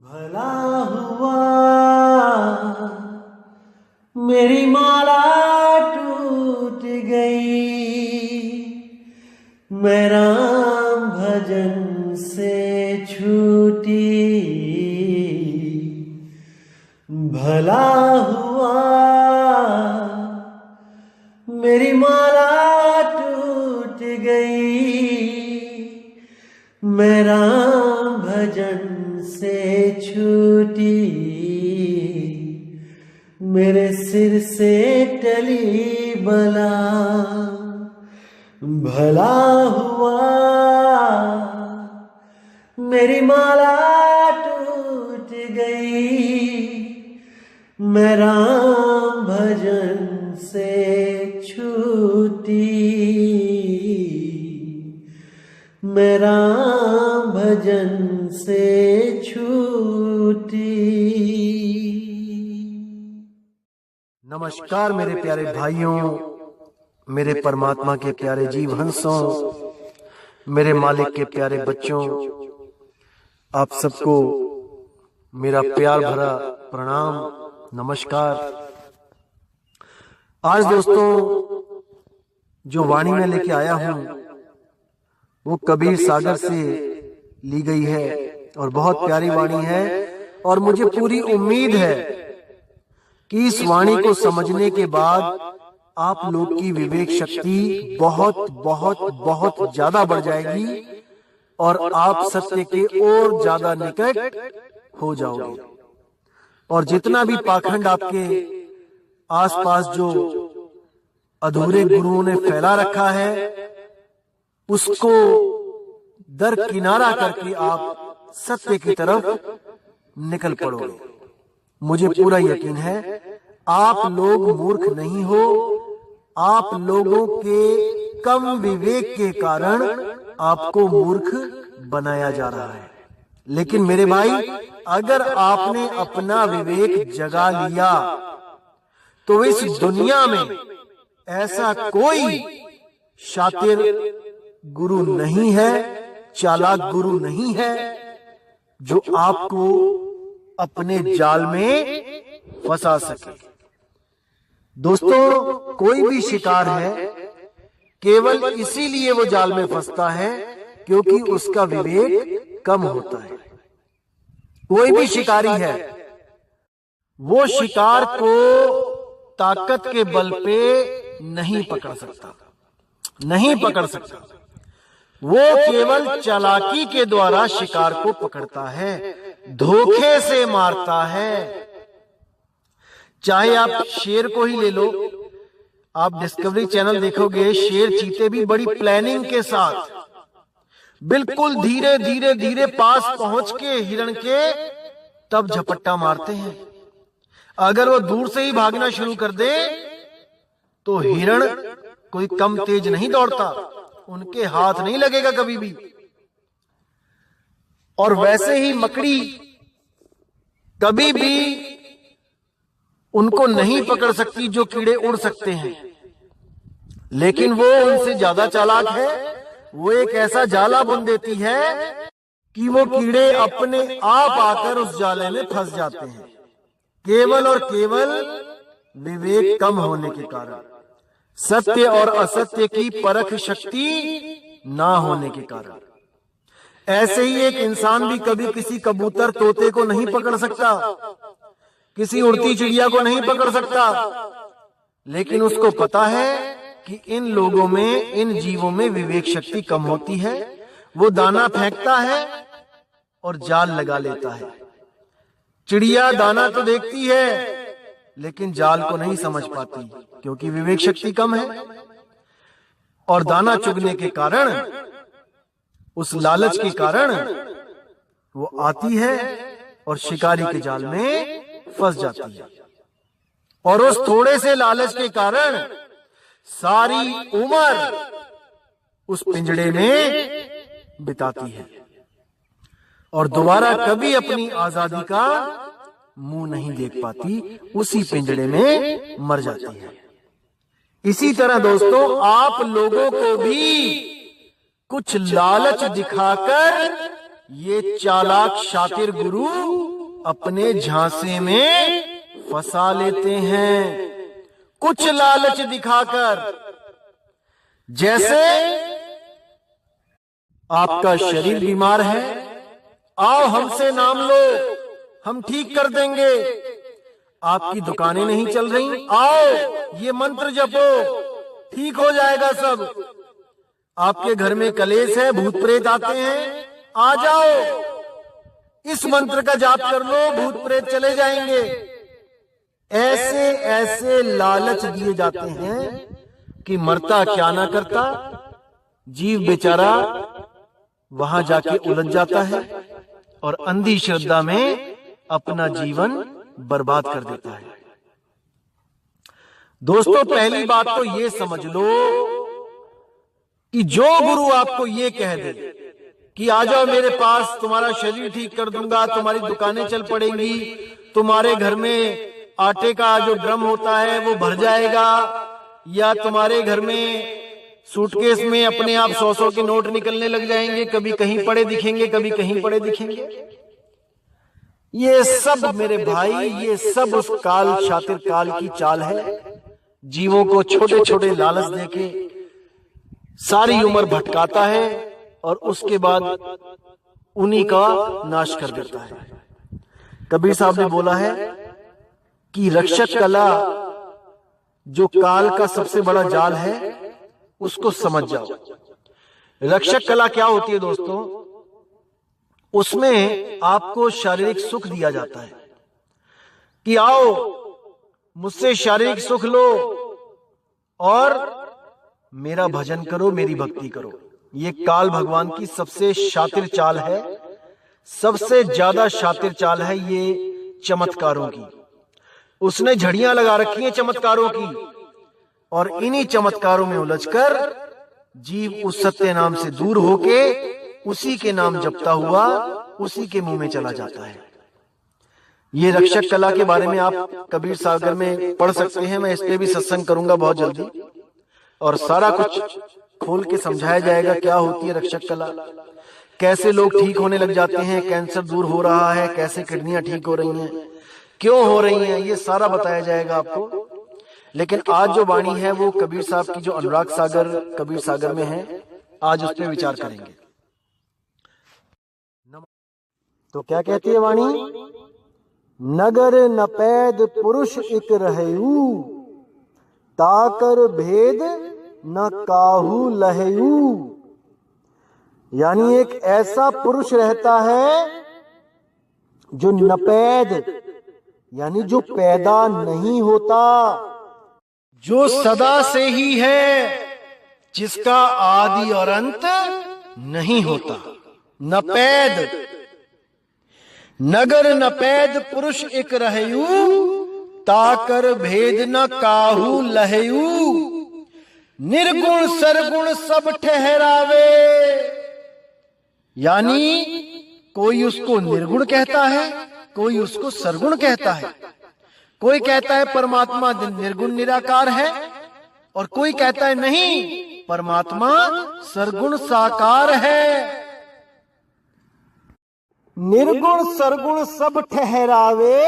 भला हुआ मेरी माला टूट गई, मैं राम भजन से छूटी। भला हुआ मेरी माला टूट गई, मैं राम भजन से छूटी। मेरे सिर से टली बला, भला हुआ मेरी माला टूट गई, मैं राम भजन से छूटी। मैं राम भजन से छूटी। नमस्कार मेरे प्यारे भाइयों, मेरे परमात्मा के प्यारे जीव हंसों, मेरे मालिक के प्यारे बच्चों, आप सबको मेरा प्यार भरा प्रणाम, नमस्कार। आज दोस्तों जो वाणी में लेके आया हूं वो कबीर सागर से ली गई है और बहुत प्यारी वाणी है। और मुझे पूरी उम्मीद है कि इस वाणी को समझने के बाद आप लोग की विवेक शक्ति बहुत बहुत बहुत ज्यादा बढ़ जाएगी और आप सत्य के और ज्यादा निकट हो जाओगे। और जितना भी पाखंड आपके आसपास जो अधूरे गुरुओं ने फैला रखा है उसको दरकिनारा करके आप सत्य की तरफ निकल पड़ोगे। मुझे पूरा यकीन है आप लोग मूर्ख नहीं हो, आप लोगों के कम विवेक के कारण आपको मूर्ख बनाया जा रहा है। लेकिन मेरे भाई, अगर आपने अपना विवेक जगा लिया तो इस दुनिया में ऐसा कोई शातिर गुरु नहीं है, चालाक गुरु नहीं है जो आपको अपने जाल में फंसा सके। दोस्तों, कोई भी शिकार है केवल इसीलिए वो जाल में फंसता है क्योंकि उसका विवेक कम होता है। कोई भी शिकारी है वो शिकार को ताकत के बल पे नहीं पकड़ सकता, नहीं पकड़ सकता। वो केवल चालाकी के द्वारा शिकार को पकड़ता है, धोखे से मारता है। चाहे आप शेर को ही ले लो, आप डिस्कवरी चैनल देखोगे, शेर चीते भी बड़ी प्लानिंग के साथ बिल्कुल धीरे धीरे धीरे पास पहुंच के हिरण के तब झपट्टा मारते हैं। अगर वो दूर से ही भागना शुरू कर दे तो हिरण कोई कम तेज नहीं दौड़ता, उनके हाथ नहीं लगेगा कभी भी। और वैसे ही मकड़ी कभी भी उनको नहीं पकड़ सकती जो कीड़े उड़ सकते हैं, लेकिन वो उनसे ज्यादा चालाक है। वो एक ऐसा जाला बुन देती है कि वो कीड़े अपने आप आकर उस जाले में फंस जाते हैं, केवल और केवल विवेक कम होने के कारण, सत्य और असत्य की परख शक्ति ना होने के कारण। ऐसे ही एक इंसान भी कभी किसी कबूतर तोते को नहीं पकड़ सकता, किसी उड़ती चिड़िया को नहीं पकड़ सकता, लेकिन उसको पता है कि इन लोगों में, इन जीवों में विवेक शक्ति कम होती है। वो दाना फेंकता है और जाल लगा लेता है। चिड़िया दाना तो देखती है लेकिन जाल को नहीं समझ पाती क्योंकि विवेक शक्ति कम है। और दाना चुगने के कारण, उस लालच के कारण वो आती है और शिकारी के जाल में फंस जाती है। और उस थोड़े से लालच के कारण सारी उम्र उस पिंजड़े में बिताती है और दोबारा कभी अपनी आजादी का मुंह नहीं देख पाती, उसी पिंजड़े में मर जाती है। इसी तरह दोस्तों, आप लोगों को भी कुछ लालच दिखाकर ये चालाक शातिर गुरु अपने झांसे में फंसा लेते हैं, कुछ लालच दिखाकर। जैसे आपका शरीर बीमार है, आओ हमसे नाम लो, हम ठीक कर देंगे। आपकी दुकानें नहीं चल रही, आओ ये मंत्र जपो, ठीक हो जाएगा सब। आपके घर में कलेश है, भूत प्रेत आते हैं, आ जाओ इस मंत्र का जाप कर लो, भूत प्रेत चले जाएंगे। ऐसे ऐसे लालच दिए जाते हैं कि मरता क्या ना करता, जीव बेचारा वहां जाके उलझ जाता है और अंधी श्रद्धा में अपना जीवन बर्बाद कर देता है। दोस्तों, पहली बात तो ये समझ लो कि जो गुरु आपको ये कह दे कि आ जाओ मेरे पास, तुम्हारा शरीर ठीक कर दूंगा, तुम्हारी दुकानें चल पड़ेंगी, तुम्हारे घर में आटे का जो ड्रम होता है वो भर जाएगा, या तुम्हारे घर में सूटकेस में अपने आप 100-100 के नोट निकलने लग जाएंगे, कभी कहीं पड़े दिखेंगे, कभी कहीं पड़े दिखेंगे। ये सब मेरे भाई, ये सब उस काल, शातिर काल की चाल है। जीवों को छोटे छोटे लालच देके सारी उम्र भटकाता है और उसके बाद उन्हीं का नाश कर देता है। कबीर साहब ने बोला है कि रक्षक कला जो काल का सबसे बड़ा जाल है, उसको समझ जाओ। रक्षक कला क्या होती है दोस्तों? उसमें आपको शारीरिक सुख दिया जाता है कि आओ मुझसे शारीरिक सुख लो और मेरा भजन करो, मेरी भक्ति करो। ये काल भगवान की सबसे शातिर चाल है, सबसे ज्यादा शातिर चाल है ये चमत्कारों की। उसने झड़ियां लगा रखी हैं चमत्कारों की, और इन्हीं चमत्कारों में उलझकर जीव उस सत्य नाम से दूर होके उसी के नाम जपता हुआ उसी के मुंह में चला जाता है। ये रक्षक कला के बारे में आप कबीर सागर में पढ़ सकते हैं। मैं इस पे भी सत्संग करूंगा बहुत जल्दी, और सारा कुछ खोल के समझाया जाएगा क्या होती है रक्षक कला, कैसे लोग ठीक होने लग जाते हैं, कैंसर दूर हो रहा है, कैसे किडनियां ठीक हो रही हैं, क्यों हो रही हैं, ये सारा बताया जाएगा आपको। लेकिन आज जो वाणी है वो कबीर साहब की जो अनुराग सागर कबीर सागर में है, आज उस पर विचार करेंगे। तो क्या कहती है वाणी? नगर नपैद पुरुष इक रहयू, ताकर भेद न काहू लहयू। यानी एक ऐसा पुरुष रहता है जो नपैद, यानी जो पैदा नहीं होता, जो सदा से ही है, जिसका आदि और अंत नहीं होता। नपैद, नगर नपैद पुरुष इक रहयू, ताकर भेद न काहू लहयू। निर्गुण सरगुण सब ठहरावे, यानी कोई उसको निर्गुण कहता है, कोई उसको सरगुण कहता है। कोई कहता है परमात्मा निर्गुण निराकार है, और कोई कहता है नहीं, परमात्मा सरगुण साकार है। निर्गुण सरगुण सब ठहरावे,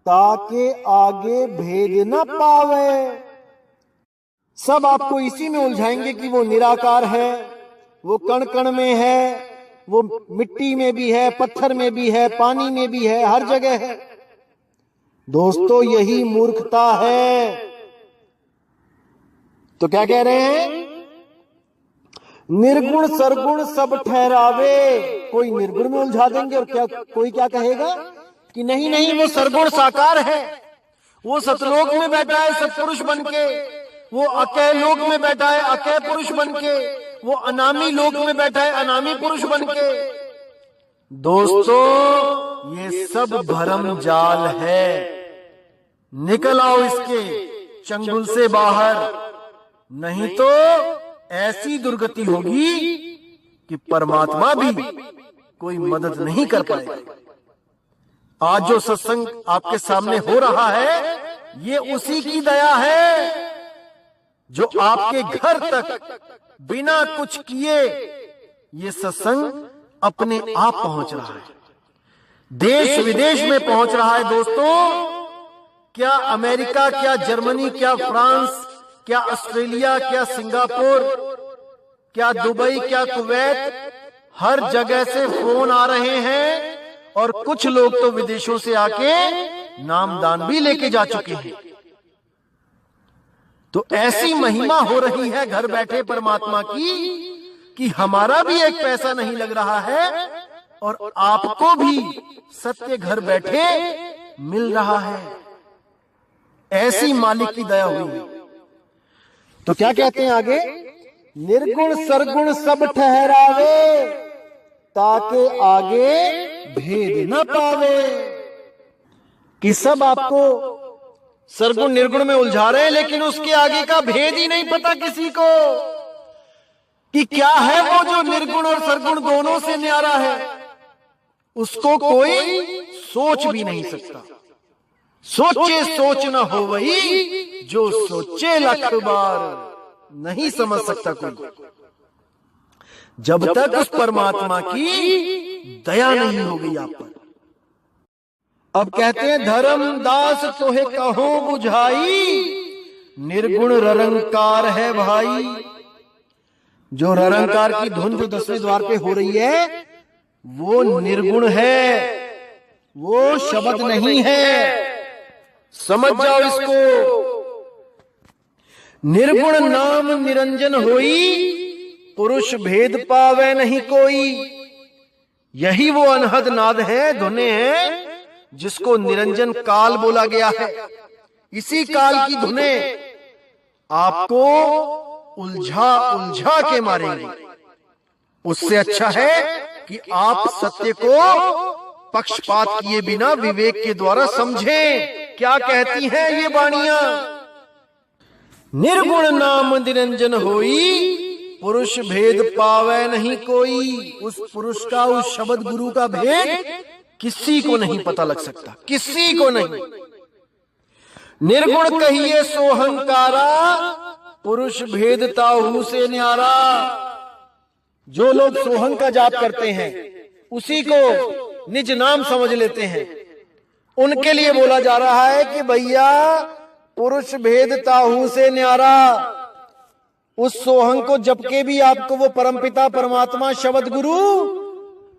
ताके आगे भेद न पावे। सब आपको इसी में उलझाएंगे कि वो निराकार है, वो कण कण में है, वो मिट्टी में भी है, पत्थर में भी है, पानी में भी है, हर जगह है। दोस्तों, यही मूर्खता है। तो क्या कह रहे हैं? निर्गुण सरगुण सब ठहरावे। कोई निर्गुण में उलझा देंगे, और क्या कोई क्या कहेगा कि नहीं नहीं वो सरगुण साकार है, वो सतलोक में बैठा है सत्पुरुष बनके, वो अकय लोक में बैठा है अकय पुरुष बनके, वो अनामी लोक में बैठा है अनामी पुरुष बनके। दोस्तों, ये सब भरम जाल है। निकल आओ इसके चंगुल से बाहर, नहीं तो ऐसी दुर्गति होगी कि परमात्मा भी कोई मदद नहीं कर पाएगा। आज जो सत्संग आपके सामने हो रहा है, ये उसी की दया है जो आपके घर तक बिना कुछ किए ये सत्संग अपने आप पहुंच रहा है। देश विदेश में पहुंच रहा है दोस्तों। क्या अमेरिका, क्या जर्मनी, क्या फ्रांस, क्या ऑस्ट्रेलिया, क्या सिंगापुर, क्या दुबई, क्या कुवैत, हर जगह से फोन आ रहे हैं और कुछ लोग तो विदेशों से आके नामदान भी लेके जा चुके हैं। तो ऐसी महिमा हो रही है घर बैठे परमात्मा की कि हमारा भी एक पैसा नहीं लग रहा है और आपको भी सत्य घर बैठे मिल रहा है। ऐसी मालिक की दया हुई है। तो क्या कहते हैं आगे, निर्गुण सरगुण सब ठहरावे, ताके आगे भेद न पावे। कि सब आपको सरगुण निर्गुण में उलझा रहे हैं, लेकिन उसके आगे का भेद ही नहीं पता किसी को कि क्या है वो जो निर्गुण और सरगुण दोनों से न्यारा है। उसको कोई सोच भी नहीं सकता। सोचे सोच न हो वही, जो सोचे लख बार, नहीं समझ सकता कोई जब तक उस परमात्मा की दया नहीं होगी आप पर। अब कहते हैं, धर्म दास तोहे कहो बुझाई, निर्गुण ररंकार है भाई। जो ररंकार की धुन जो 10वें द्वार पे हो रही है वो निर्गुण है, वो शब्द नहीं है। समझ जाओ इसको। निर्गुण नाम निरंजन होई, पुरुष भेद पावे नहीं कोई। यही वो अनहद नाद है, धुने हैं जिसको निरंजन काल बोला गया है। इसी काल की धुने आपको उलझा उलझा के मारेंगे। उससे अच्छा है कि आप सत्य को पक्षपात किए बिना विवेक के द्वारा समझें। क्या कहती हैं ये वाणियां, निर्गुण नाम निरंजन होई, पुरुष भेद पावे नहीं कोई। उस पुरुष का, उस शब्द गुरु का भेद किसी को नहीं पता लग सकता, किसी को नहीं। निर्गुण कहिए सोहंकारा, पुरुष भेद ताहू से न्यारा। जो लोग सोहंग का जाप करते हैं, उसी को निज नाम समझ लेते हैं, उनके लिए बोला जा रहा है कि भैया पुरुष भेद ताहू से न्यारा। उस सोहंग को जप के भी आपको वो परमपिता परमात्मा शब्द गुरु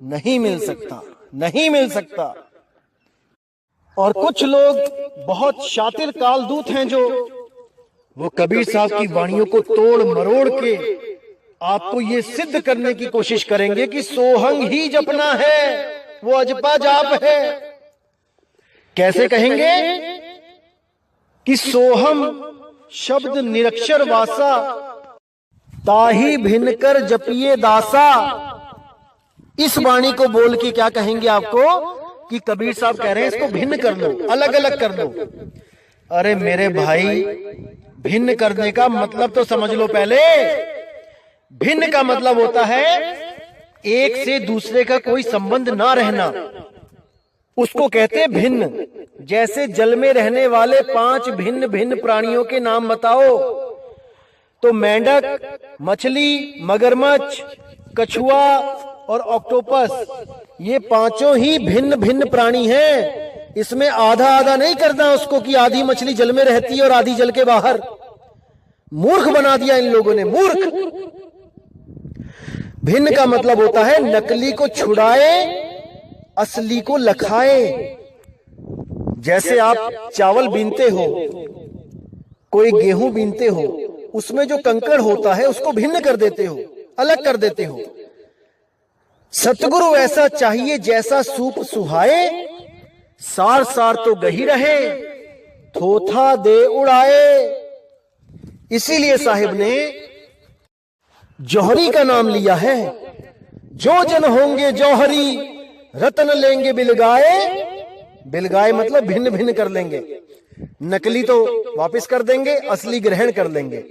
नहीं मिल सकता, नहीं मिल सकता। और कुछ लोग बहुत शातिर कालदूत हैं जो वो कबीर साहब की वाणियों को तोड़ मरोड़ के आपको ये सिद्ध करने की कोशिश करेंगे कि सोहंग ही जपना है, वो अजपा जाप है। कैसे कहेंगे कि सोहम शब्द निरक्षर वासा, ताही भिन्न कर जपिए दासा। इस वाणी को बोल के क्या कहेंगे आपको कि कबीर साहब कह रहे हैं इसको भिन्न कर लो, अलग अलग कर लो। अरे मेरे भाई, भिन्न करने का मतलब तो समझ लो पहले। भिन्न का मतलब होता है एक से दूसरे का कोई संबंध ना रहना, उसको कहते हैं भिन्न। जैसे जल में रहने वाले 5 भिन्न भिन्न प्राणियों के नाम बताओ, तो मेंढक, मछली, मगरमच्छ, कछुआ और ऑक्टोपस, ये 5 ही भिन्न भिन्न प्राणी हैं। इसमें आधा आधा नहीं करना उसको कि आधी मछली जल में रहती है और आधी जल के बाहर। मूर्ख बना दिया इन लोगों ने, मूर्ख। भिन्न का मतलब होता है नकली को छुड़ाए, असली को लखाए। जैसे आप चावल बीनते हो, कोई गेहूं बीनते हो, उसमें जो कंकड़ होता है उसको भिन्न कर देते हो, अलग कर देते हो। सतगुरु ऐसा चाहिए जैसा सूप सुहाए, सार सार तो गही रहे, थोथा दे उड़ाए। इसीलिए साहिब ने जौहरी का नाम लिया है। जो जन होंगे जौहरी, रतन लेंगे बिलगाए। बिलगाए मतलब भिन्न भिन्न कर लेंगे, नकली तो वापस कर देंगे, असली ग्रहण कर लेंगे।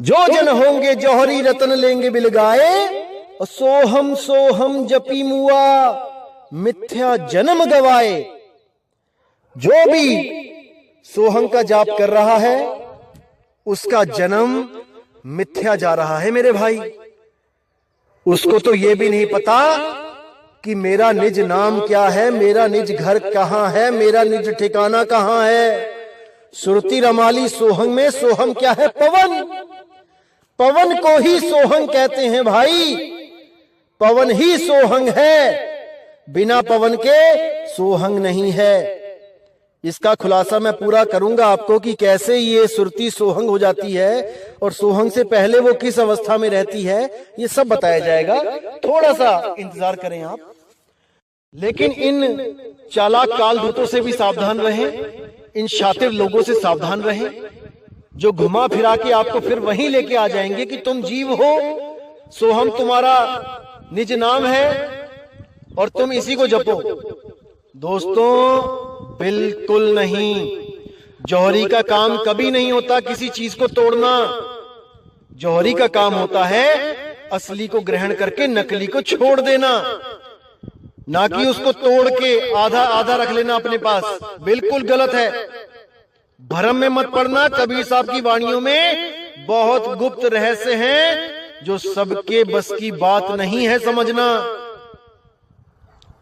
जो जन होंगे जौहरी, रतन लेंगे बिलगाए। सोहम सोहम जपी मुआ, मिथ्या जन्म गवाए। जो भी सोहम का जाप कर रहा है उसका जन्म मिथ्या जा रहा है मेरे भाई। उसको तो ये भी नहीं पता कि मेरा निज नाम क्या है, मेरा निज घर कहाँ है, मेरा निज ठिकाना कहाँ है। सुरती रमाली सोहंग में सोहम क्या है? पवन। पवन को ही सोहंग कहते हैं भाई, पवन ही सोहंग है, बिना पवन के सोहंग नहीं है। इसका खुलासा मैं पूरा करूंगा आपको कि कैसे ये सुरती सोहंग हो जाती है और सोहंग से पहले वो किस अवस्था में रहती है, ये सब बताया जाएगा। थोड़ा सा इंतजार करें आप। लेकिन इन चालाक कालदूतों से भी सावधान रहें, इन शातिर लोगों से सावधान रहें, जो घुमा फिरा के आपको फिर वहीं लेके आ जाएंगे कि तुम जीव हो, सोहम तुम्हारा निज नाम है और तुम इसी को जपो। दोस्तों बिल्कुल नहीं। जौहरी का काम कभी नहीं होता किसी चीज को तोड़ना। जौहरी का काम होता है असली को ग्रहण करके नकली को छोड़ देना, ना कि उसको तोड़ के आधा आधा रख लेना अपने पास। बिल्कुल गलत है। भ्रम में मत पड़ना। कबीर साहब की वाणियों में बहुत गुप्त रहस्य हैं जो सबके बस की बात नहीं है समझना।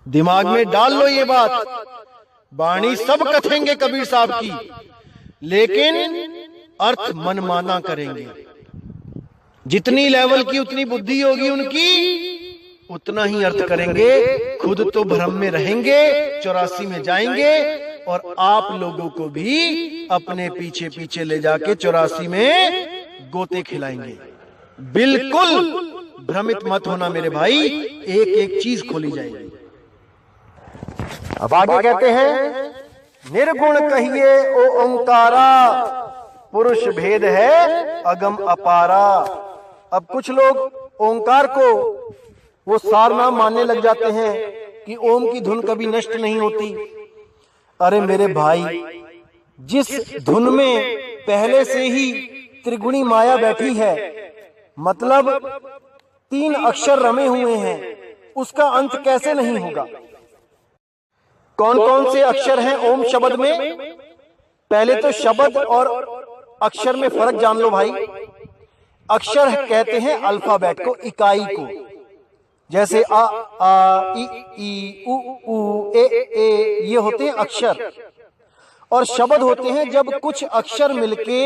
दिमाग में डाल लो ये बात। वाणी सब कथेंगे कबीर साहब की, लेकिन अर्थ मनमाना करेंगे। जितनी लेवल की उतनी बुद्धि होगी उनकी, उतना ही अर्थ करेंगे। खुद तो भ्रम में रहेंगे, 84 में जाएंगे और आप लोगों को भी अपने पीछे पीछे ले जाके 84 में गोते खिलाएंगे। बिल्कुल भ्रमित मत होना मेरे भाई, एक एक चीज खोली जाएगी। अब आगे कहते हैं, निर्गुण कहिए ओ ओंकारा, पुरुष भेद है अगम अपारा। अब कुछ लोग ओंकार को वो सारनाम मानने लग जाते हैं कि ओम की धुन कभी नष्ट नहीं होती। अरे मेरे भाई, जिस धुन में पहले से ही त्रिगुणी माया बैठी है, मतलब 3 अक्षर रमे हुए हैं, उसका अंत कैसे नहीं होगा? कौन कौन से अक्षर हैं ओम शब्द में? पहले तो शब्द और अक्षर में फर्क जान लो भाई। अक्षर कहते हैं अल्फाबेट को, इकाई को, जैसे आ आ ई उ ऊ ए ये होते हैं अक्षर। और शब्द होते हैं जब कुछ अक्षर मिलके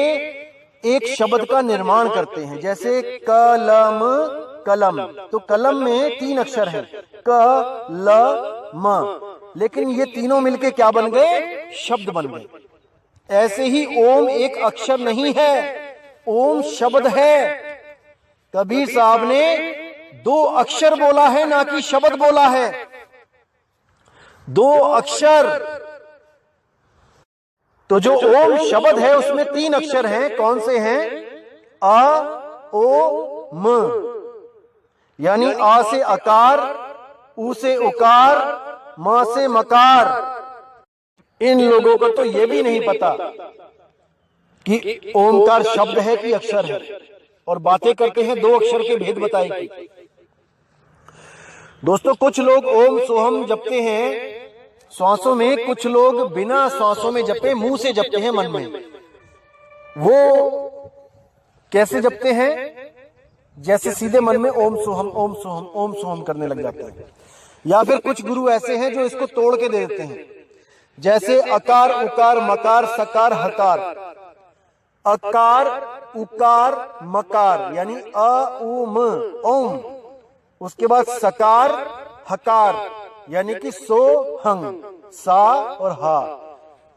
एक शब्द का निर्माण करते हैं, जैसे कलम, कलम। तो कलम में 3 अक्षर हैं, क ल म, लेकिन ये तीनों मिलके क्या बन गए? शब्द बन गए। ऐसे ही ओम एक अक्षर नहीं है, ओम शब्द है। कबीर साहब ने 2 अक्षर बोला है, ना कि शब्द बोला है। 2 अक्षर। तो जो ओम शब्द है उसमें 3 अक्षर हैं। कौन से हैं? आ ओ म, यानी आ से अकार, ऊ से उकार, मां से मकार। इन लोगों को तो यह भी नहीं पता कि ओमकार शब्द है कि अक्षर है, और बातें करते हैं 2 अक्षर के भेद बताएगी। दोस्तों कुछ लोग ओम सोहम जपते हैं श्वासों में, कुछ लोग बिना श्वासों में जपे मुंह से जपते हैं मन में। वो कैसे जपते हैं? जैसे सीधे मन में ओम सोहम ओम सोहम ओम सोहम करने लग जाते हैं। या फिर कुछ गुरु ऐसे हैं जो इसको तोड़ के दे देते हैं, जैसे अकार उकार मकार सकार हकार। अकार उकार मकार यानी अ उ म ओम, उसके बाद सकार हकार यानी कि सो हंग सा और हा।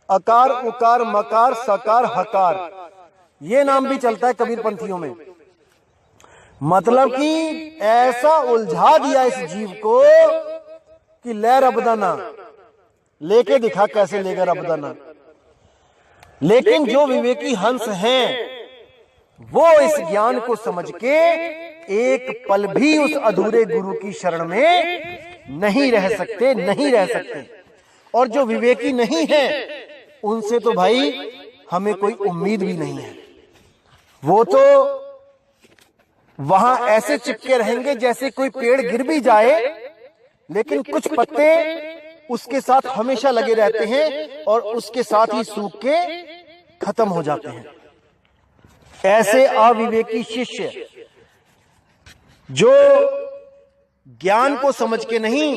अकार उकार मकार सकार हकार, ये नाम भी चलता है कबीर पंथियों में। मतलब कि ऐसा उलझा दिया इस जीव को कि ले रबदाना, लेके दिखा कैसे लेगा रबदाना। लेकिन जो विवेकी हंस हैं वो इस ज्ञान को समझ के एक पल भी उस अधूरे गुरु की शरण में नहीं रह सकते, नहीं रह सकते। और जो विवेकी नहीं है उनसे तो भाई हमें कोई उम्मीद भी नहीं है। वो तो वहां ऐसे चिपके रहेंगे जैसे कोई पेड़ गिर भी जाए लेकिन कुछ पत्ते उसके साथ हमेशा लगे रहते हैं और उसके साथ ही सूख के खत्म हो जाते हैं। ऐसे अविवेकी शिष्य जो ज्ञान को समझ के नहीं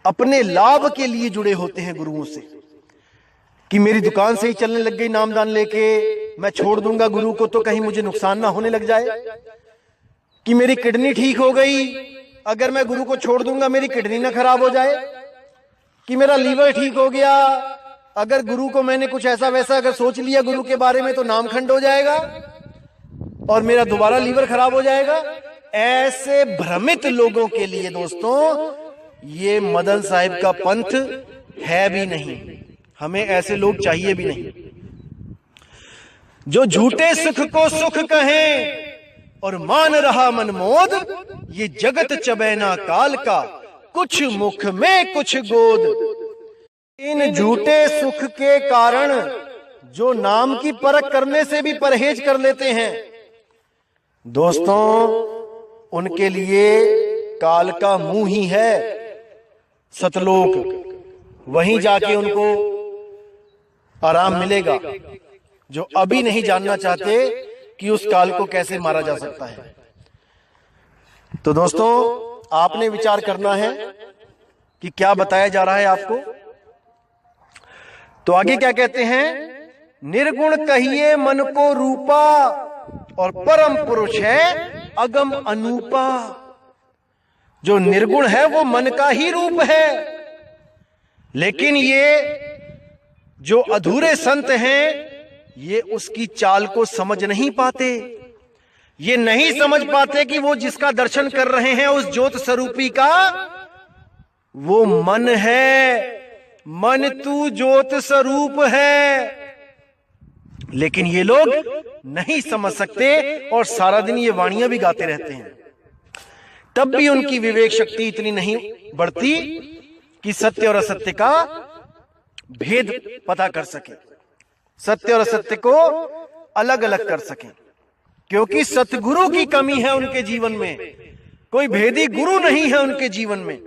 अपने लाभ के लिए जुड़े होते हैं गुरुओं से, कि मेरी दुकान से ही चलने लग गई नामदान लेके, मैं छोड़ दूंगा गुरु को तो कहीं मुझे नुकसान ना होने लग जाए। कि मेरी किडनी ठीक हो गई, अगर मैं गुरु को छोड़ दूंगा मेरी किडनी ना खराब हो जाए। कि मेरा लीवर ठीक हो गया, अगर गुरु को मैंने कुछ ऐसा वैसा अगर सोच लिया गुरु के बारे में तो नामखंड हो जाएगा और मेरा दोबारा लीवर खराब हो जाएगा। ऐसे भ्रमित लोगों के लिए दोस्तों ये मदन साहिब का पंथ है भी नहीं, हमें ऐसे लोग चाहिए भी नहीं। जो झूठे सुख को सुख कहें और मान रहा मनमोद, ये जगत चबैना काल का, कुछ मुख में कुछ गोद। इन झूठे सुख के कारण जो नाम की परख करने से भी परहेज कर लेते हैं दोस्तों, उनके लिए काल का मुंह ही है सतलोक, वहीं जाके उनको आराम मिलेगा। जो अभी नहीं जानना चाहते कि उस काल को कैसे मारा जा सकता है। तो दोस्तों आपने विचार करना है कि क्या बताया जा रहा है आपको। तो आगे क्या कहते हैं, निर्गुण कहिए मन को रूपा और परम पुरुष है अगम अनूपा। जो निर्गुण है वो मन का ही रूप है, लेकिन ये जो अधूरे संत हैं ये उसकी चाल को समझ नहीं पाते। ये नहीं समझ पाते कि वो जिसका दर्शन कर रहे हैं उस ज्योत स्वरूपी का वो मन है। मन तू ज्योत स्वरूप है, लेकिन ये लोग नहीं समझ सकते और सारा दिन ये वाणियां भी गाते रहते हैं। तब भी उनकी विवेक शक्ति इतनी नहीं बढ़ती कि सत्य और असत्य का भेद पता कर सके, सत्य और असत्य को अलग अलग कर सके। क्योंकि सतगुरु की कमी है उनके जीवन में, कोई भेदी गुरु नहीं है उनके जीवन में।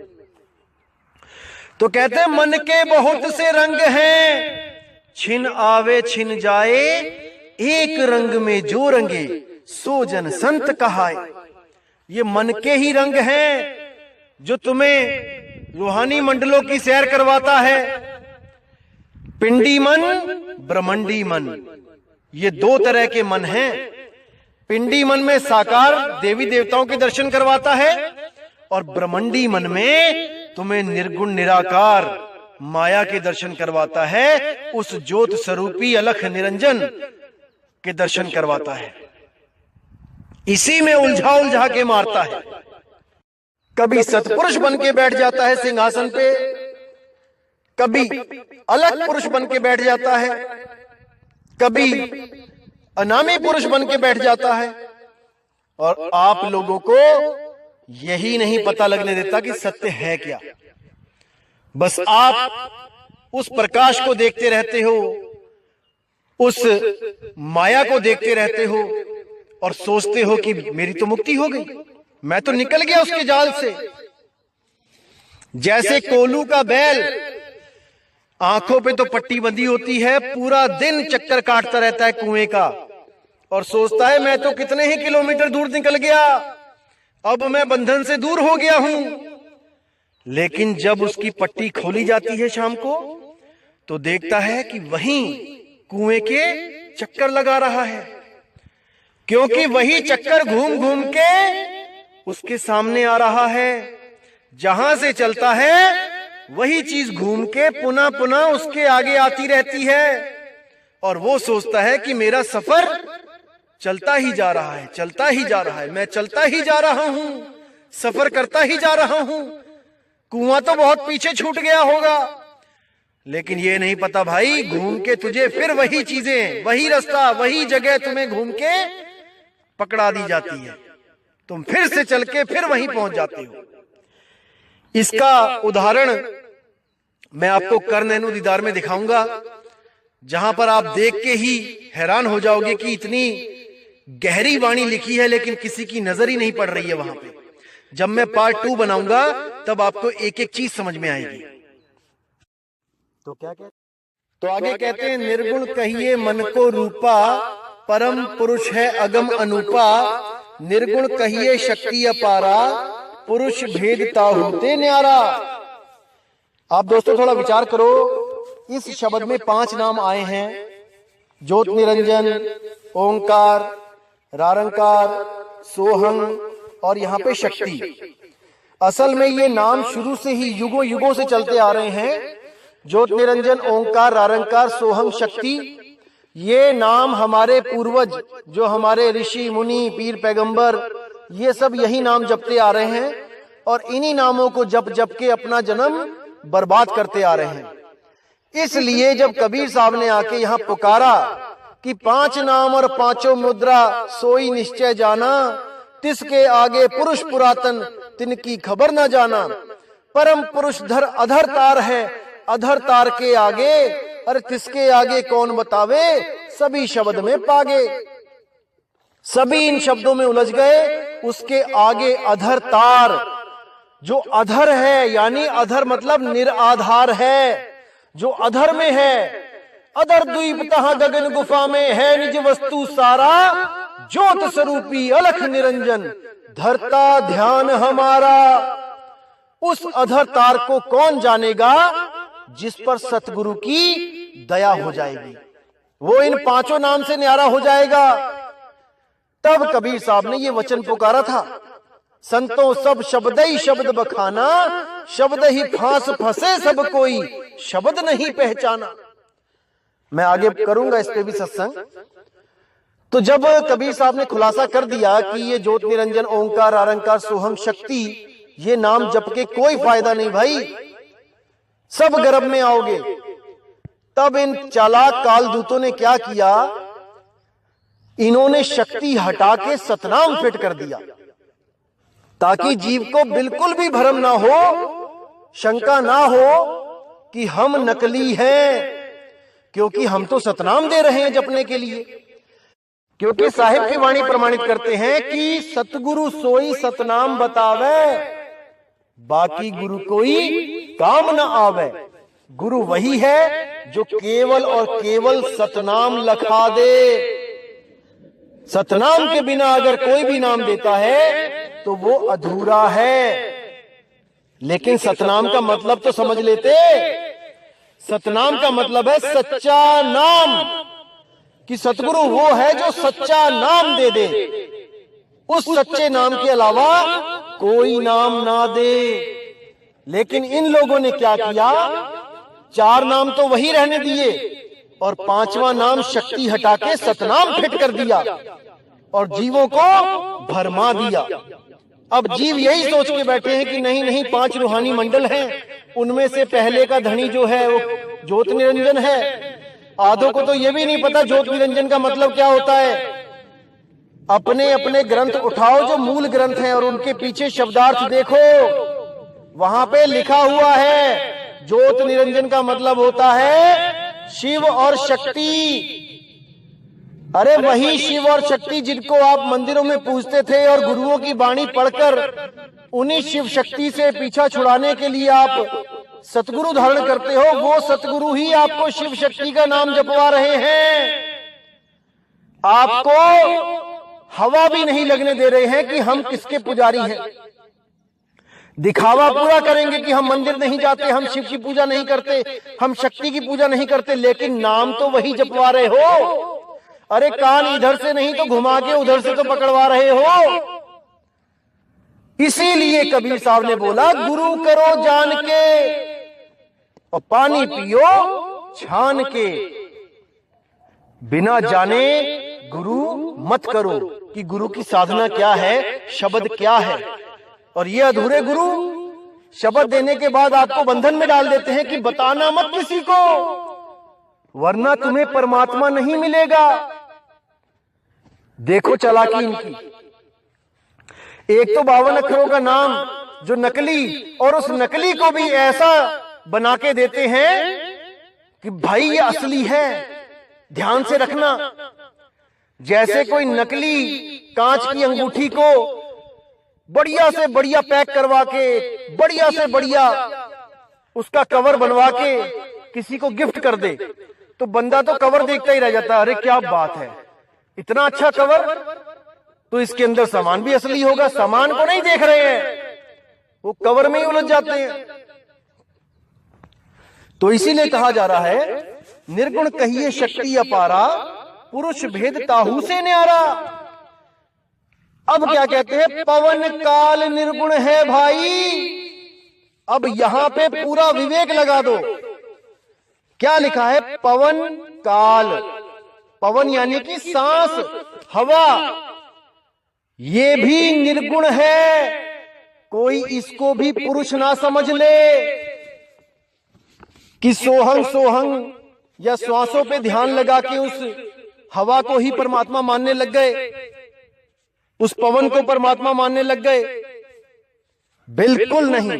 तो कहते हैं मन के बहुत से रंग हैं, छिन आवे छिन जाए, एक रंग में जो रंगे सो जन संत कहाए। ये मन के ही रंग हैं जो तुम्हें रूहानी मंडलों की सैर करवाता है। पिंडी मन, ब्रह्मंडी मन, ये दो तरह के मन हैं। पिंडी मन में साकार देवी देवताओं के दर्शन करवाता है और ब्रह्मंडी मन में तुम्हें निर्गुण निराकार माया के दर्शन करवाता है, उस ज्योत स्वरूपी अलख निरंजन के दर्शन करवाता है। इसी में उलझा उलझा के मारता है। कभी सतपुरुष बन के बैठ जाता है सिंहासन पे, कभी अलग पुरुष बन के बैठ जाता है, कभी अनामी पुरुष बन के बैठ जाता है, और आप लोगों को यही नहीं पता लगने देता कि सत्य है क्या। बस आप उस प्रकाश को देखते रहते हो, उस माया को देखते रहते हो और सोचते हो कि मेरी तो मुक्ति हो गई, मैं तो निकल गया उसके जाल से। जैसे कोल्हू का बैल, आंखों पे तो पट्टी बंधी होती है, पूरा दिन चक्कर काटता रहता है कुएं का और सोचता है मैं तो कितने ही किलोमीटर दूर निकल गया, अब मैं बंधन से दूर हो गया हूं। लेकिन जब उसकी पट्टी खोली जाती है शाम को, तो देखता है कि वहीं कुएं के चक्कर लगा रहा है, क्योंकि वही चक्कर घूम घूम के उसके सामने आ रहा है। जहां से चलता है वही चीज घूम के पुनः पुनः उसके आगे आती रहती है और वो सोचता है कि मेरा सफर चलता ही जा रहा है, चलता ही जा रहा है, मैं चलता ही जा रहा हूं, सफर करता ही जा रहा हूं, कुआं तो बहुत पीछे छूट गया होगा। लेकिन ये नहीं पता भाई, घूम के तुझे फिर वही चीजें, वही रास्ता, वही जगह तुम्हें घूम के पकड़ा दी जाती है, तुम फिर से चल के फिर वहीं पहुंच जाते हो। इसका उदाहरण मैं आपको कर्णेनु दीदार में दिखाऊंगा, जहां पर आप देख के ही हैरान हो जाओगे कि इतनी गहरी वाणी लिखी है लेकिन किसी की नजर ही नहीं पड़ रही है वहां पे। जब मैं पार्ट 2 बनाऊंगा तब आपको एक एक चीज समझ में आएगी। तो क्या कहते, तो आगे कहते हैं निर्गुण कहिए मन को रूपा, परम पुरुष है अगम अनूपा। निर्गुण कहिए शक्ति अपारा, पुरुष भेदता होते न्यारा। आप दोस्तों थोड़ा विचार करो, इस शब्द में 5 नाम आए हैं, ज्योत निरंजन, ओंकार, रारंकार, सोहम और यहाँ पे शक्ति। असल में ये नाम शुरू से ही युगों युगों से चलते आ रहे हैं। ज्योत निरंजन, ओंकार, रारंकार, सोहम, शक्ति, ये नाम हमारे पूर्वज, जो हमारे ऋषि मुनि, पीर पैगंबर, ये सब यही नाम जपते आ रहे हैं और इन्हीं नामों को जप जप के अपना जन्म बर्बाद करते आ रहे हैं। इसलिए जब कबीर साहब ने आके यहाँ पुकारा कि 5 नाम और 5 मुद्रा सोई निश्चय जाना, तिसके आगे पुरुष पुरातन तिनकी खबर न जाना, परम पुरुष धर अधर तार है, अधर तार के आगे, अरे तिसके आगे कौन बतावे, सभी शब्द में पागे। सभी इन शब्दों में उलझ गए। उसके आगे अधर तार, जो अधर है, यानी अधर मतलब निराधार है, जो अधर में है। अधर द्वीप तहां गगन गुफा में है निज वस्तु सारा, ज्योत स्वरूपी अलख निरंजन धरता ध्यान हमारा। उस अधर तार को कौन जानेगा, जिस पर सतगुरु की दया हो जाएगी, वो इन 5 नाम से न्यारा हो जाएगा। तब कबीर साहब ने ये वचन पुकारा था, संतों सब शब्द ही शब्द बखाना, शब्द ही फांस फंसे सब कोई, शब्द नहीं पहचाना। मैं आगे करूंगा इस पे भी सत्संग। तो जब कबीर साहब ने खुलासा कर दिया कि ये ज्योत निरंजन, ओंकार, रारंकार, सोहम, शक्ति, ये नाम जप के कोई फायदा नहीं भाई, सब गर्भ में आओगे, तब इन चालाक कालदूतों ने क्या किया, इन्होंने शक्ति हटा के सतनाम फिट कर दिया, ताकि जीव को बिल्कुल भी भ्रम ना हो, शंका ना हो कि हम नकली हैं, क्योंकि हम तो सतनाम दे रहे हैं जपने के लिए। क्योंकि साहिब की वाणी प्रमाणित करते हैं कि सतगुरु सोई सतनाम बतावे, बाकी गुरु कोई काम न आवे। गुरु वही है जो केवल और केवल सतनाम लखा दे। सतनाम के बिना अगर कोई भी नाम देता है तो वो अधूरा है। लेकिन सतनाम का मतलब तो समझ लेते। सतनाम का मतलब है सच्चा नाम, कि सतगुरु वो है जो सच्चा नाम दे दे, उस सच्चे नाम के अलावा कोई नाम ना दे। लेकिन इन लोगों ने क्या किया, 4 नाम तो वही रहने दिए और 5वां नाम शक्ति हटा के सतनाम फिट कर दिया और जीवों को भरमा दिया। अब जीव यही सोच के बैठे हैं कि नहीं नहीं 5 रूहानी मंडल हैं, उनमें से पहले का धनी जो है वो ज्योत निरंजन है। आधों को तो ये भी नहीं पता ज्योत निरंजन का मतलब क्या होता है। अपने अपने ग्रंथ उठाओ जो मूल ग्रंथ हैं और उनके पीछे शब्दार्थ देखो, वहां पे लिखा हुआ है ज्योत निरंजन का मतलब होता है शिव और शक्ति। अरे वही शिव और शक्ति जिनको आप मंदिरों में पूजते थे और गुरुओं की वाणी पढ़कर उन्हीं शिव शक्ति से पीछा छुड़ाने के लिए आप सतगुरु धारण करते हो, वो सतगुरु ही आपको शिव शक्ति का नाम जपवा रहे हैं। आपको हवा भी नहीं लगने दे रहे हैं कि हम किसके पुजारी हैं। दिखावा पूरा करेंगे कि हम मंदिर नहीं जाते, हम शिव की पूजा नहीं करते, हम शक्ति की पूजा नहीं करते, लेकिन नाम तो वही जपवा रहे हो। अरे कान इधर से नहीं तो घुमा के उधर से तो पकड़वा रहे हो। इसीलिए कबीर साहब ने बोला गुरु करो जान के और पानी पियो छान के, बिना जाने गुरु मत करो कि गुरु की साधना क्या है, शब्द क्या है। और ये अधूरे गुरु शब्द देने के बाद आपको बंधन में डाल देते हैं कि बताना मत किसी को, वरना तुम्हें परमात्मा नहीं मिलेगा। देखो चालाकी इनकी। एक तो 52 अक्षरों का नाम जो नकली, और उस नकली को भी ऐसा बना के देते हैं कि भाई ये असली है, ध्यान से रखना। जैसे कोई नकली कांच की अंगूठी को बढ़िया से बढ़िया पैक करवा के, बढ़िया से बढ़िया उसका कवर बनवा के किसी को गिफ्ट कर दे, तो बंदा तो कवर देखता ही रह जाता है, अरे क्या बात है, इतना अच्छा कवर, तो इसके अंदर सामान भी असली होगा। सामान को नहीं देख रहे हैं, वो कवर में ही उलझ जाते हैं। तो इसीलिए कहा जा रहा है निर्गुण कहिए शक्ति अपारा, पुरुष भेद ताहू से न्यारा। अब क्या कहते हैं, पवन काल निर्गुण है भाई। अब यहां पे पूरा विवेक लगा दो। क्या लिखा है, पवन काल, पवन यानी कि सांस, हवा, ये भी निर्गुण है। कोई इसको भी पुरुष ना समझ ले कि सोहंग सोहंग या श्वासों पे ध्यान लगा के उस हवा को ही परमात्मा मानने लग गए, उस पवन को परमात्मा मानने लग गए। बिल्कुल नहीं।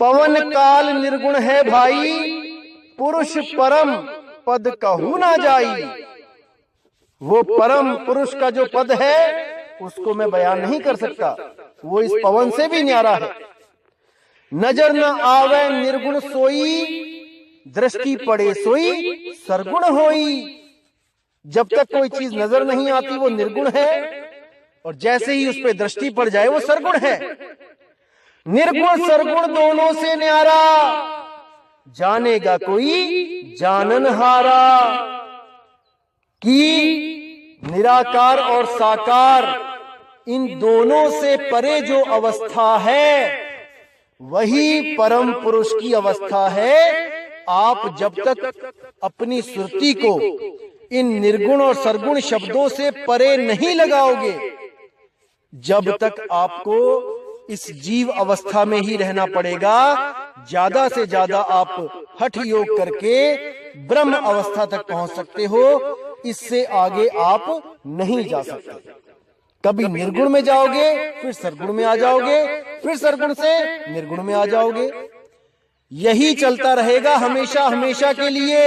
पवन काल निर्गुण है भाई, पुरुष परम पद कहू ना जाई। वो परम पुरुष का जो पद है उसको मैं बयान नहीं कर सकता, वो इस पवन से भी न्यारा है। नजर न आवे निर्गुण सोई, दृष्टि पड़े सोई सरगुण होई। जब तक कोई चीज नजर नहीं आती वो निर्गुण है, और जैसे ही उस पर दृष्टि पड़ जाए वो सरगुण है। निर्गुण सरगुण दोनों से न्यारा, जानेगा कोई जाननहारा। कि निराकार और साकार इन दोनों से परे जो अवस्था है वही परम पुरुष की अवस्था है। आप जब तक अपनी सुरती को इन निर्गुण और सरगुण शब्दों से परे नहीं लगाओगे, जब तक आपको इस जीव अवस्था में ही रहना पड़ेगा। ज्यादा से ज्यादा आप हठ योग करके ब्रह्म अवस्था तक पहुंच सकते हो, इससे आगे आप नहीं जा सकते। कभी निर्गुण में जाओगे, फिर सरगुण में आ जाओगे, फिर सरगुण से निर्गुण में आ जाओगे। यही चलता रहेगा हमेशा हमेशा के लिए।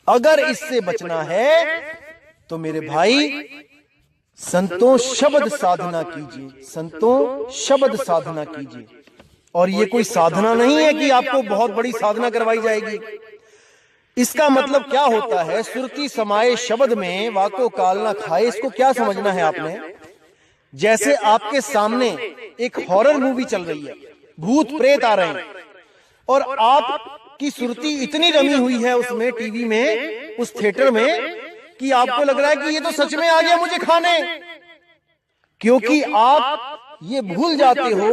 अगर इससे बचना है तो मेरे भाई संतों शब्द साधना कीजिए, संतों शब्द साधना कीजिए। और ये कोई साधना नहीं है कि आपको बहुत बड़ी साधना करवाई जाएगी। इसका मतलब क्या होता है, सुरती समाये शब्द में वाको काल ना खाए। इसको क्या समझना है आपने, जैसे आपके सामने एक हॉरर मूवी चल रही है, भूत प्रेत आ रहे हैं, और आपकी सुरती इतनी रमी हुई है उसमें, टीवी में, उस थिएटर में, कि आपको लग रहा है कि ये तो सच में आ गया मुझे खाने। क्योंकि आप ये भूल जाते हो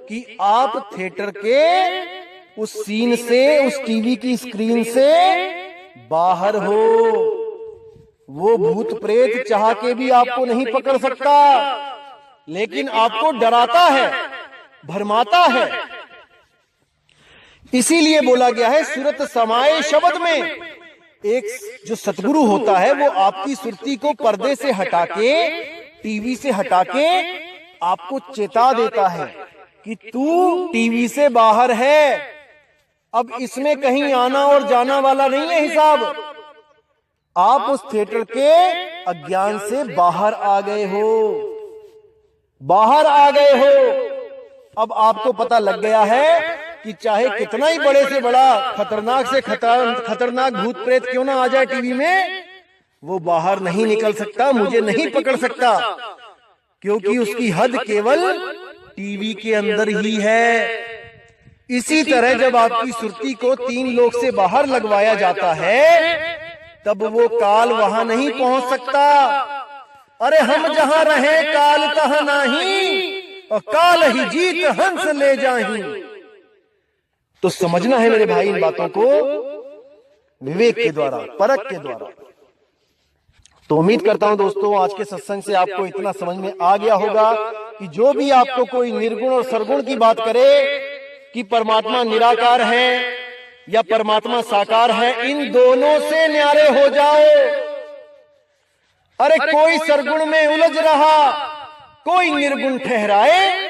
कि आप थिएटर के उस सीन से, उस टीवी की स्क्रीन से बाहर हो। वो भूत प्रेत चाह के भी आपको नहीं पकड़ सकता, लेकिन आपको डराता है, भरमाता है। इसीलिए बोला गया है सुरत समाये शब्द में। एक जो सतगुरु होता है वो आपकी सुरती को पर्दे से हटा के, टीवी से हटा के आपको चेता देता है कि तू टीवी से बाहर है। अब इसमें कहीं आना और जाना वाला नहीं है हिसाब। आप उस थिएटर के अज्ञान से बाहर आ गए हो, बाहर आ गए हो। अब आपको पता लग गया है कि चाहे कितना ही बड़े से बड़ा खतरनाक से खतरनाक भूत प्रेत क्यों ना आ जाए टीवी में, वो बाहर नहीं निकल सकता, मुझे नहीं पकड़ सकता, क्योंकि उसकी हद केवल टीवी के अंदर ही है। इसी तरह जब आपकी सुरती को 3 लोक से बाहर लगवाया जाता है, तब वो काल वहां नहीं पहुंच सकता। अरे हम जहां रहे काल तहां नहीं, और काल ही जीत हंस ले जाही। तो समझना है मेरे भाई इन बातों को विवेक के द्वारा, परख के द्वारा। तो उम्मीद करता हूं दोस्तों आज के सत्संग से आपको इतना समझ में आ गया होगा कि जो भी आपको कोई निर्गुण और सरगुण की बात करे कि परमात्मा निराकार है या परमात्मा साकार है, इन दोनों से न्यारे हो जाओ। अरे कोई सरगुण में उलझ रहा, कोई निर्गुण ठहराए,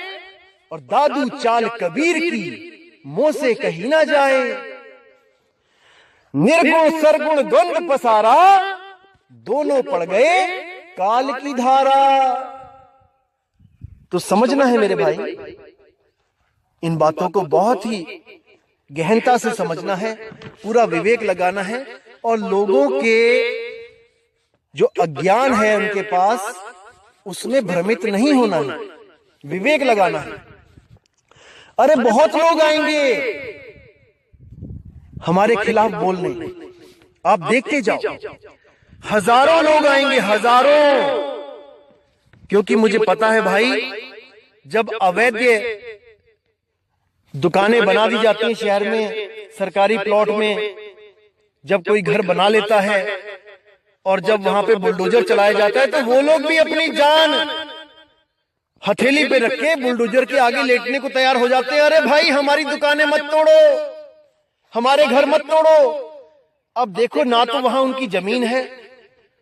और दादू चाल कबीर की मुंह से कही ना जाए। निर्गुण सरगुण द्वंद पसारा, दोनों पड़ गए काल की धारा। तो समझना है मेरे भाई, इन बातों को बहुत ही गहनता से समझना है, पूरा विवेक लगाना है, और लोगों के जो अज्ञान है उनके पास, उसमें भ्रमित नहीं होना है, विवेक लगाना है। अरे बहुत लोग आएंगे हमारे खिलाफ बोलने, आप देखते जाओ, हजारों लोग आएंगे, हजारों। क्योंकि मुझे पता है भाई, जब अवैध दुकानें बना दी जाती हैं शहर में, सरकारी प्लॉट में, जब कोई घर बना लेता है और जब वहां पे बुलडोजर चलाया जाता है, तो वो लोग भी अपनी जान हथेली पे रख के बुलडोजर के आगे लेटने को तैयार हो जाते हैं। अरे भाई हमारी दुकानें मत तोड़ो, हमारे घर मत तोड़ो। अब देखो, ना तो वहां उनकी जमीन है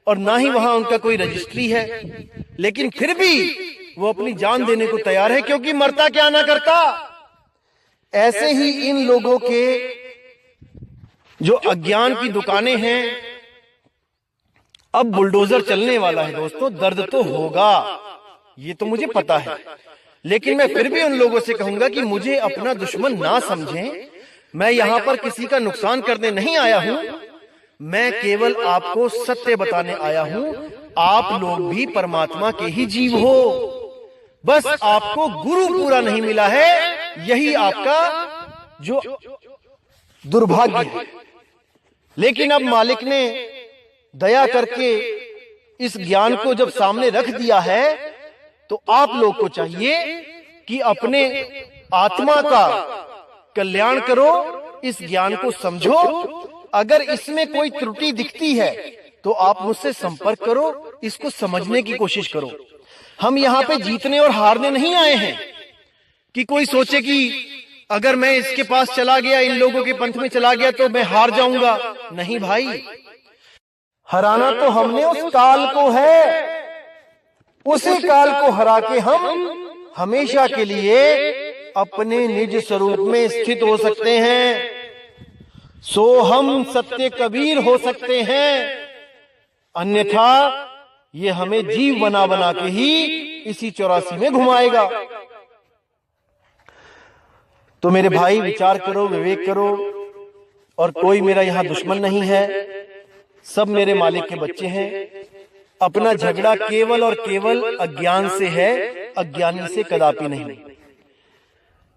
और ना ही वहां उनका कोई रजिस्ट्री है, लेकिन फिर भी वो अपनी जान देने को तैयार है, क्योंकि मरता क्या ना करता। ऐसे ही इन लोगों के जो अज्ञान की दुकानें हैं, अब बुलडोजर चलने वाला है दोस्तों। दर्द तो होगा, ये तो मुझे पता है, लेकिन मैं फिर भी उन लोगों से कहूंगा कि मुझे अपना दुश्मन ना समझें। मैं यहां पर किसी का नुकसान करने नहीं आया हूं, मैं केवल आपको सत्य बताने आया हूं। आप लोग भी परमात्मा के ही जीव हो, बस आपको गुरु पूरा नहीं मिला है, यही आपका जो दुर्भाग्य है। लेकिन अब मालिक ने दया करके इस ज्ञान को जब सामने रख दिया है, तो आप लोग को चाहिए कि अपने आत्मा का कल्याण करो, इस ज्ञान को समझो। अगर इसमें कोई त्रुटि दिखती है तो आप मुझसे संपर्क करो, इसको समझने की कोशिश करो। हम यहाँ पे जीतने और हारने नहीं आए हैं कि कोई सोचे कि अगर मैं इसके पास चला गया, इन लोगों के पंथ में चला गया, तो मैं हार जाऊंगा। नहीं भाई, हराना तो हमने उस काल को है, उसी काल को हरा के हम हमेशा के लिए अपने निज स्वरूप में स्थित हो सकते हैं। सो हम सत्य कबीर हो सकते हैं, अन्यथा ये हमें जीव बना बना के ही इसी 84 में घुमाएगा। तो मेरे भाई, विचार करो, विवेक करो। और कोई मेरा यहां दुश्मन नहीं है, सब मेरे मालिक के बच्चे हैं। अपना झगड़ा केवल और केवल अज्ञान से है, अज्ञानी से कदापि नहीं।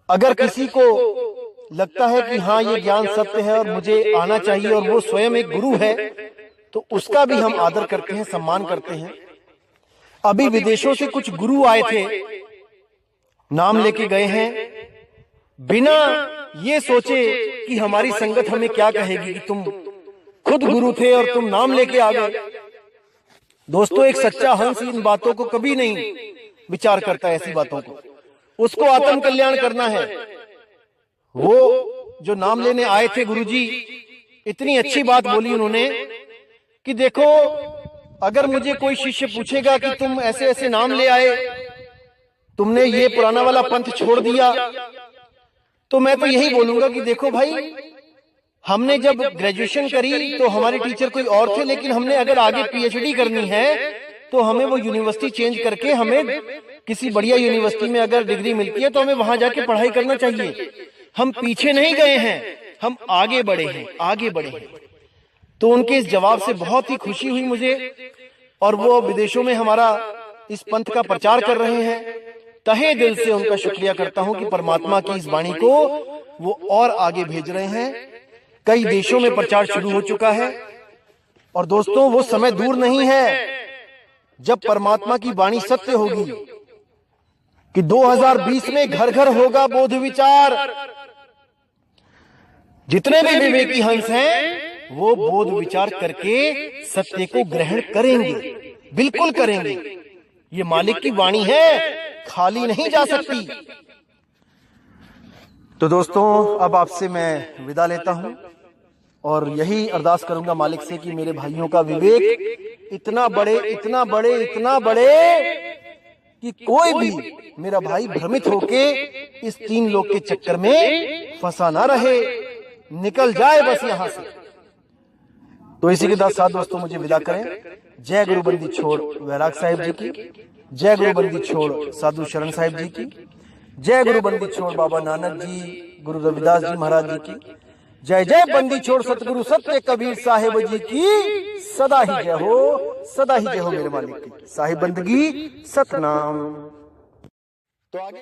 अगर किसी को लगता है कि हाँ ये ज्ञान सत्य है और मुझे आना चाहिए और वो स्वयं एक गुरु है, तो उसका भी हम आदर करते हैं, सम्मान करते हैं। अभी विदेशों से कुछ गुरु आए थे, नाम लेके गए हैं, बिना ये सोचे कि हमारी संगत हमें क्या कहेगी कि तुम खुद गुरु थे और तुम नाम लेके आ गए। दोस्तों, एक सच्चा हंस इन बातों को कभी नहीं विचार करता, ऐसी बातों को। उसको आत्म कल्याण करना है। वो जो नाम लेने आए थे गुरुजी, इतनी अच्छी बात बोली उन्होंने कि देखो, अगर मुझे कोई शिष्य पूछेगा कि तुम ऐसे ऐसे नाम ले आए, तुमने ये पुराना वाला पंथ छोड़ दिया, तो मैं तो यही बोलूंगा कि देखो भाई, हमने जब ग्रेजुएशन करी तो हमारे टीचर कोई और थे, लेकिन हमने अगर आगे पीएचडी करनी है तो हमें वो यूनिवर्सिटी चेंज करके, हमें किसी बढ़िया यूनिवर्सिटी में अगर डिग्री मिलती है तो हमें वहां जाके पढ़ाई करना चाहिए। हम पीछे नहीं गए हैं, हम आगे बढ़े हैं, आगे बढ़े हैं। तो उनके इस जवाब से बहुत ही खुशी हुई मुझे, और वो विदेशों में हमारा इस पंथ का प्रचार कर रहे हैं। तहे दिल से उनका शुक्रिया करता हूं कि परमात्मा की इस वाणी को वो और आगे भेज रहे हैं। कई देशों में प्रचार शुरू हो चुका है, और दोस्तों वो समय दूर नहीं है जब परमात्मा की वाणी सत्य होगी कि 2020 में घर घर होगा बोध विचार। जितने भी विवेकी हंस हैं वो बोध विचार करके सत्य को ग्रहण करेंगे, बिल्कुल करेंगे। ये मालिक की वाणी है, खाली नहीं जा सकती। तो दोस्तों, अब आपसे मैं विदा लेता हूं और यही अरदास करूंगा मालिक से कि मेरे भाइयों का विवेक इतना बढ़े, इतना बढ़े, इतना बढ़े कि कोई भी मेरा भाई भ्रमित होके इस 3 लोक के चक्कर में फंसा ना रहे, निकल जाए बस यहां से। तो इसी के साथ दोस्तों मुझे विदा करें। जय गुरु बंदी छोड़ वैराग साहिब जी की, जय गुरु बंदी छोड़ साधु शरण साहिब जी की, जय गुरु बंदी छोड़ बाबा नानक जी, गुरु रविदास जी महाराज जी की, जय जय बंदी छोड़ सतगुरु सत्य कबीर साहिब जी की सदा ही जय हो, सदा ही जय हो मेरे मालिक की। साहिब बंदगी सतनाम। तो आगे